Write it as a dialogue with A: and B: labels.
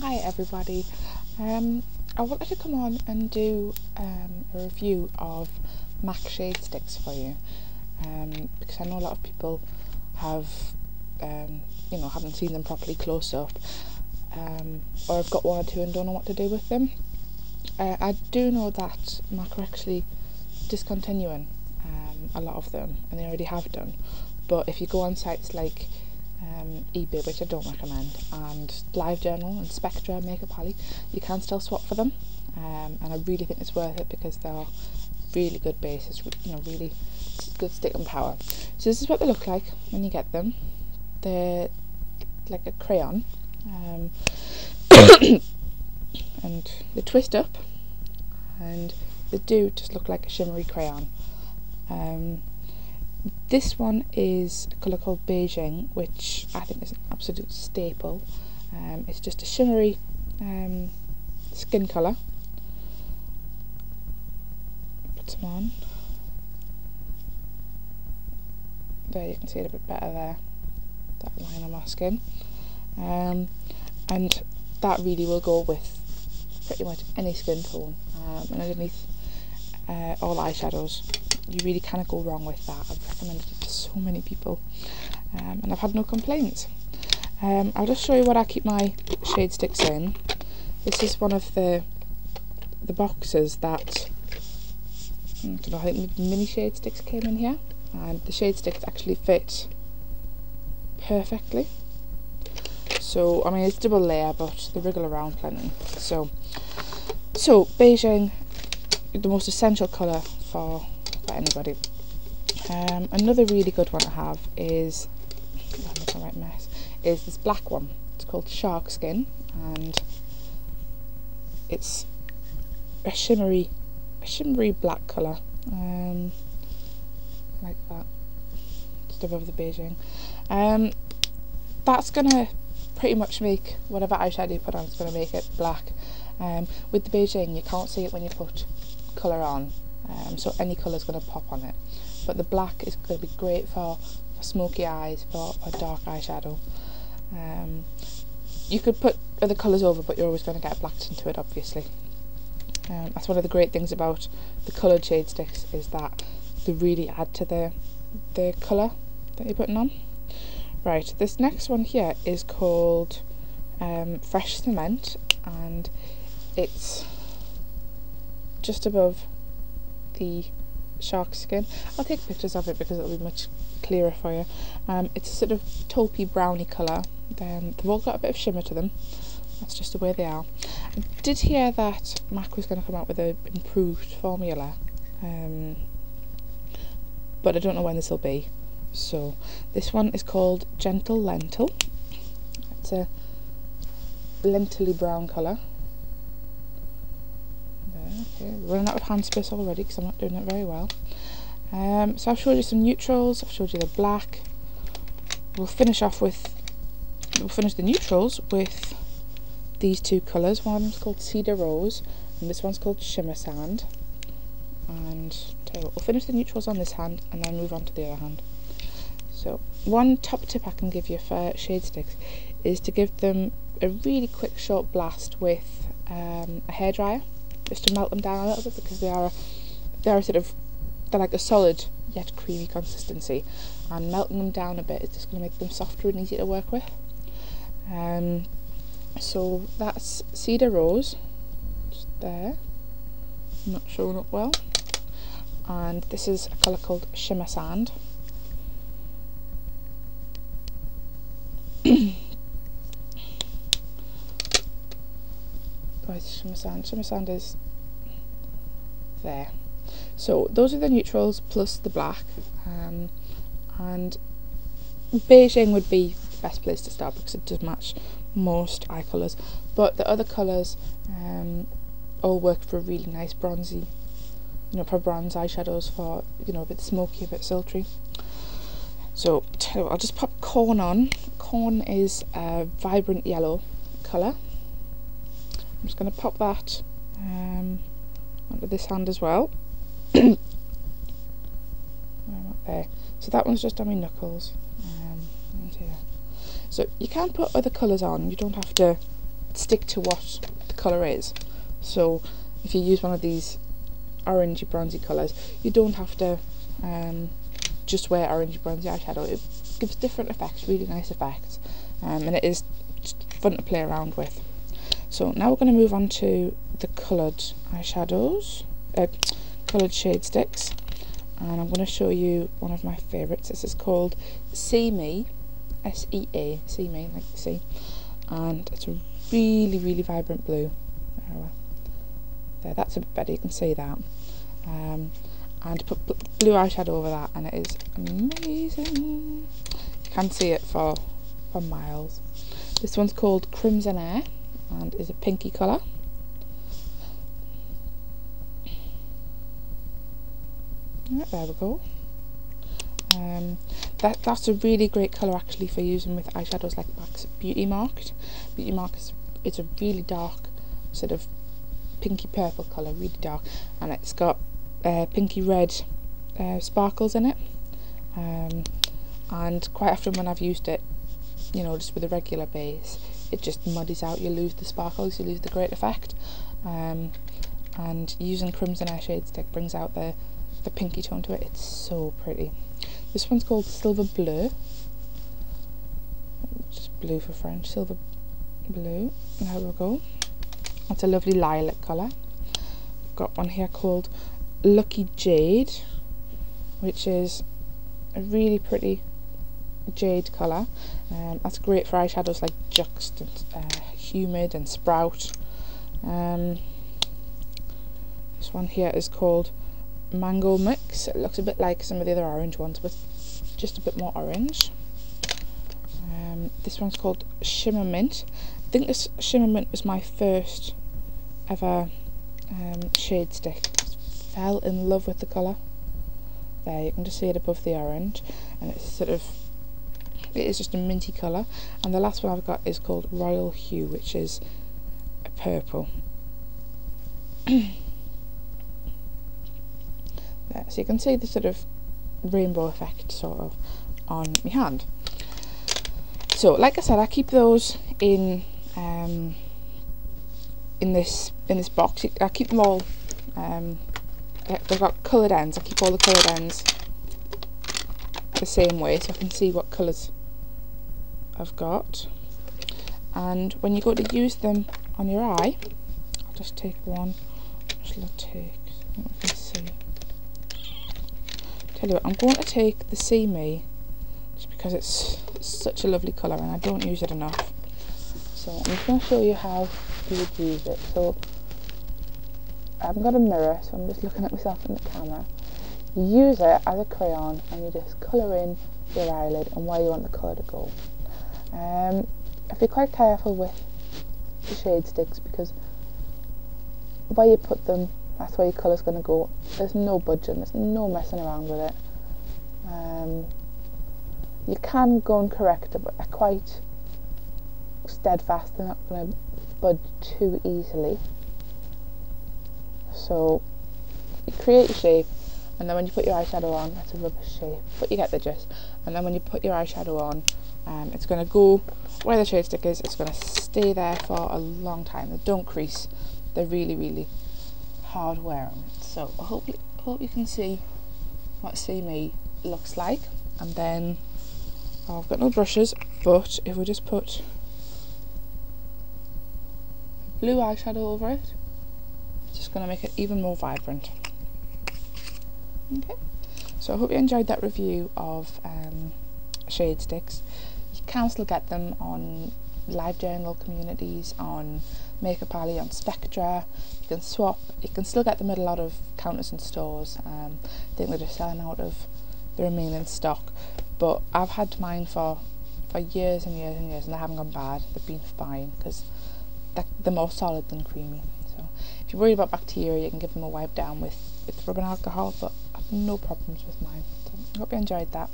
A: Hi everybody, I wanted to come on and do a review of MAC shade sticks for you, because I know a lot of people have, haven't seen them properly close up, or have got one or two and don't know what to do with them. I do know that MAC are actually discontinuing a lot of them, and they already have done, but if you go on sites like eBay, which I don't recommend, and LiveJournal and Spectra, Makeup Alley, you can still swap for them, and I really think it's worth it because they're really good bases, really good sticking power. So this is what they look like when you get them. They're like a crayon, and they twist up, and they do just look like a shimmery crayon. This one is a colour called Beige-ing, which I think is an absolute staple. It's just a shimmery skin colour. Put some on. There, you can see it a bit better there, that line on my skin. And that really will go with pretty much any skin tone, and underneath all eyeshadows. You really cannot go wrong with that. I've recommended it to so many people, and I've had no complaints. I'll just show you what I keep my shade sticks in. This is one of the boxes that, I don't know, I think mini shade sticks came in here, and the shade sticks actually fit perfectly. So I mean, it's double layer, but they wriggle around plenty. So Beige-ing, the most essential colour for anybody. Another really good one to have is, I'm making a right mess, is this black one. It's called Sharkskin, and it's a shimmery black colour, like that, just above the Beige-ing. That's gonna pretty much make whatever eyeshadow you put on, it's gonna make it black. With the Beige-ing, you can't see it when you put colour on. So any colour is going to pop on it, but the black is going to be great for smoky eyes, for dark eyeshadow. You could put other colours over, but you're always going to get a black tint to it, obviously. That's one of the great things about the coloured shade sticks, is that they really add to the colour that you're putting on. Right, this next one here is called Fresh Cement, and it's just above the Sharkskin. I'll take pictures of it because it'll be much clearer for you. It's a sort of taupey browny colour. They've all got a bit of shimmer to them. That's just the way they are. I did hear that MAC was going to come out with an improved formula, but I don't know when this will be. So this one is called Gentle Lentil. It's a lentil-y brown colour. Okay, we're running out of hand space already because I'm not doing it very well. So I've showed you some neutrals, I've showed you the black. We'll finish the neutrals with these two colours. One of them's called Cedarrose and this one's called Shimmersand. And tell you what, we'll finish the neutrals on this hand and then move on to the other hand. So one top tip I can give you for shade sticks is to give them a really quick short blast with a hairdryer, just to melt them down a little bit, because they're like a solid yet creamy consistency, and melting them down a bit is just going to make them softer and easier to work with. So that's Cedarrose, just there, not showing up well, and this is a colour called Shimmersand. Where's Shimmersand? Shimmersand is there. So those are the neutrals plus the black, and Beige-ing would be the best place to start because it does match most eye colours, but the other colours all work for really nice bronzy, for bronze eyeshadows, for a bit smoky, a bit sultry. So I'll just pop Corn on. Corn is a vibrant yellow colour. I'm just going to pop that onto this hand as well. There. So that one's just on my knuckles. So you can put other colours on. You don't have to stick to what the colour is. So if you use one of these orangey bronzy colours, you don't have to just wear orangey bronzy eyeshadow. It gives different effects, really nice effects, and it is fun to play around with. So now we're going to move on to the coloured eyeshadows, coloured shade sticks, and I'm going to show you one of my favourites. This is called See Me, S-E-A, See Me, like the sea, and it's a really vibrant blue. There, that's a bit better, you can see that. And put blue eyeshadow over that, and it is amazing. You can see it for miles. This one's called Crimsonaire and is a pinky colour. Right, there we go. That's a really great colour actually for using with eyeshadows like MAC's Beauty Marked. Beauty Marked is a really dark sort of pinky purple colour, really dark, and it's got pinky red sparkles in it, and quite often when I've used it, you know, just with a regular base, it just muddies out. You lose the sparkles, you lose the great effect, and using Crimsonaire shade stick brings out the pinky tone to it. It's so pretty. This one's called Silverbleu, just blue for French, Silverbleu. There we go. That's a lovely lilac colour. Got one here called Lucky Jade, which is a really pretty jade colour. That's great for eyeshadows like Juxt and Humid and Sprout. This one here is called Mangomix. It looks a bit like some of the other orange ones, but just a bit more orange. This one's called Shimmermint. I think this Shimmermint was my first ever shade stick. Fell in love with the colour. There, you can just see it above the orange, and it's sort of, it is just a minty colour. And the last one I've got is called Royal Hue, which is a purple. There, so you can see the sort of rainbow effect sort of on my hand. So like I said, I keep those in this box. I keep them all, they've got coloured ends. I keep all the coloured ends the same way so I can see what colours I've got. And when you go to use them on your eye, I'll just take one. What shall I take? I think we can see. Tell you what, I'm going to take the See Me just because it's such a lovely colour and I don't use it enough. So I'm just going to show you how you would use it. So I haven't got a mirror, so I'm just looking at myself in the camera. You use it as a crayon and you just colour in your eyelid and where you want the colour to go. If you're quite careful with the shade sticks, because where you put them, that's where your colour's going to go. There's no budging, there's no messing around with it. You can go and correct it, but they're quite steadfast, they're not going to budge too easily. So you create a shape, and then when you put your eyeshadow on, that's a rubbish shape, but you get the gist. And then when you put your eyeshadow on, it's going to go where the shade stick is. It's going to stay there for a long time. They don't crease. They're really hard wearing. So I hope you can see what See Me looks like. And then I've got no brushes, but if we just put blue eyeshadow over it, it's just going to make it even more vibrant. Okay, so I hope you enjoyed that review of shade sticks. You can still get them on live journal communities, on Makeup Alley, on Spectra. You can swap. You can still get them at a lot of counters and stores. I think they're just selling out of the remaining stock, but I've had mine for years and years and years, and they haven't gone bad. They've been fine because they're more solid than creamy. So if you're worried about bacteria, you can give them a wipe down with rubbing alcohol, but I've no problems with mine. So I hope you enjoyed that.